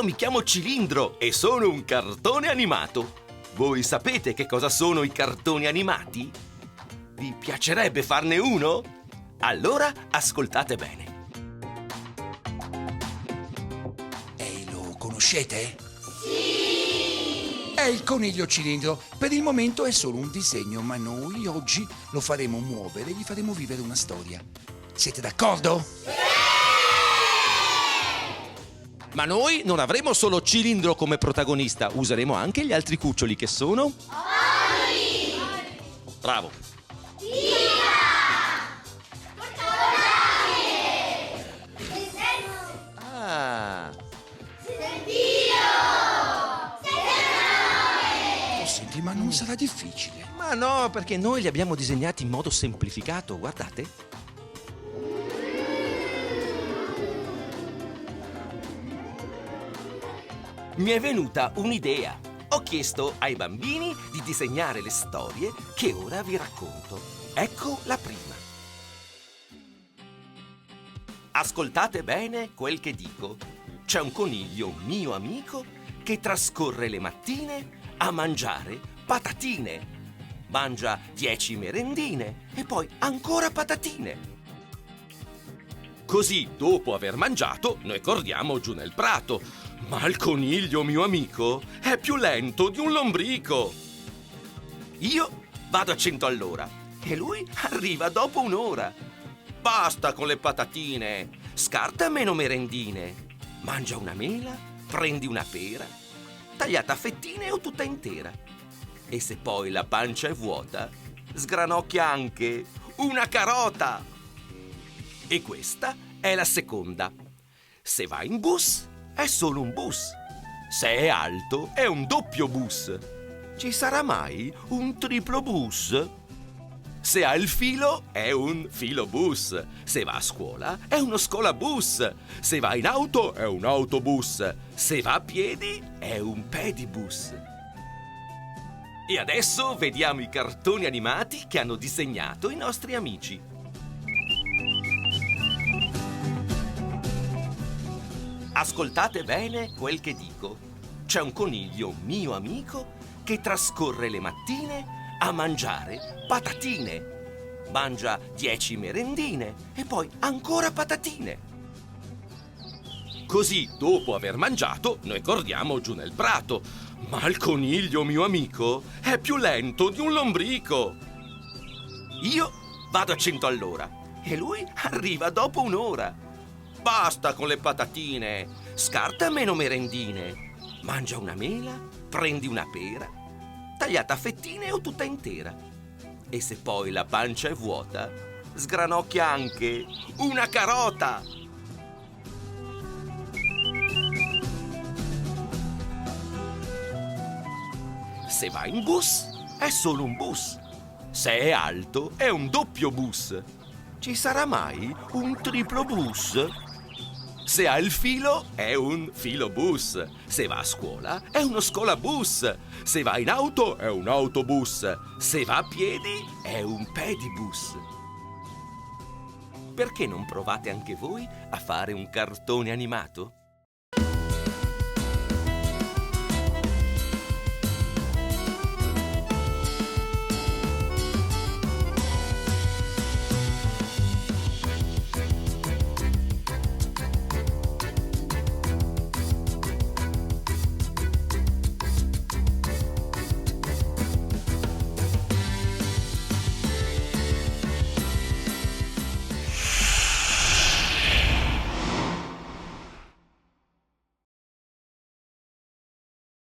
Io mi chiamo Cilindro e sono un cartone animato. Voi sapete che cosa sono i cartoni animati? Vi piacerebbe farne uno? Allora ascoltate bene. E lo conoscete? Sì! È il coniglio cilindro. Per il momento è solo un disegno, ma noi oggi lo faremo muovere e gli faremo vivere una storia. Siete d'accordo? Ma noi non avremo solo Cilindro come protagonista, useremo anche gli altri cuccioli che sono... Oli! Bravo! Tina! Portolane! Ah! Sentio! Oh, senti, ma non sarà difficile. Ma no, perché noi li abbiamo disegnati in modo semplificato, guardate. Mi è venuta un'idea. Ho chiesto ai bambini di disegnare le storie che ora vi racconto. Ecco la prima. Ascoltate bene quel che dico. C'è un coniglio mio amico che trascorre le mattine a mangiare patatine. Mangia 10 merendine e poi ancora patatine. Così, dopo aver mangiato, noi corriamo giù nel prato. Ma il coniglio mio amico è più lento di un lombrico. Io vado a 100 all'ora e lui arriva dopo un'ora. Basta con le patatine, scarta meno merendine. Mangia una mela, prendi una pera, tagliata a fettine o tutta intera. E se poi la pancia è vuota, sgranocchia anche una carota. E questa è la seconda. Se va in bus, è solo un bus. Se è alto, è un doppio bus. Ci sarà mai un triplo bus? Se ha il filo, è un filobus. Se va a scuola, è uno scolabus. Se va in auto, è un autobus. Se va a piedi, è un pedibus. E adesso vediamo i cartoni animati che hanno disegnato i nostri amici. Ascoltate bene quel che dico. C'è un coniglio mio amico che trascorre le mattine a mangiare patatine. Mangia 10 merendine e poi ancora patatine. Così, dopo aver mangiato, noi corriamo giù nel prato. Ma il coniglio mio amico è più lento di un lombrico. Io vado a 100 all'ora e lui arriva dopo un'ora. Basta con le patatine, scarta meno merendine. Mangia una mela, prendi una pera, tagliata a fettine o tutta intera. E se poi la pancia è vuota, sgranocchia anche una carota. Se va in bus, è solo un bus. Se è alto, è un doppio bus. Ci sarà mai un triplo bus? Se ha il filo, è un filobus. Se va a scuola, è uno scolabus. Se va in auto, è un autobus. Se va a piedi, è un pedibus. Perché non provate anche voi a fare un cartone animato?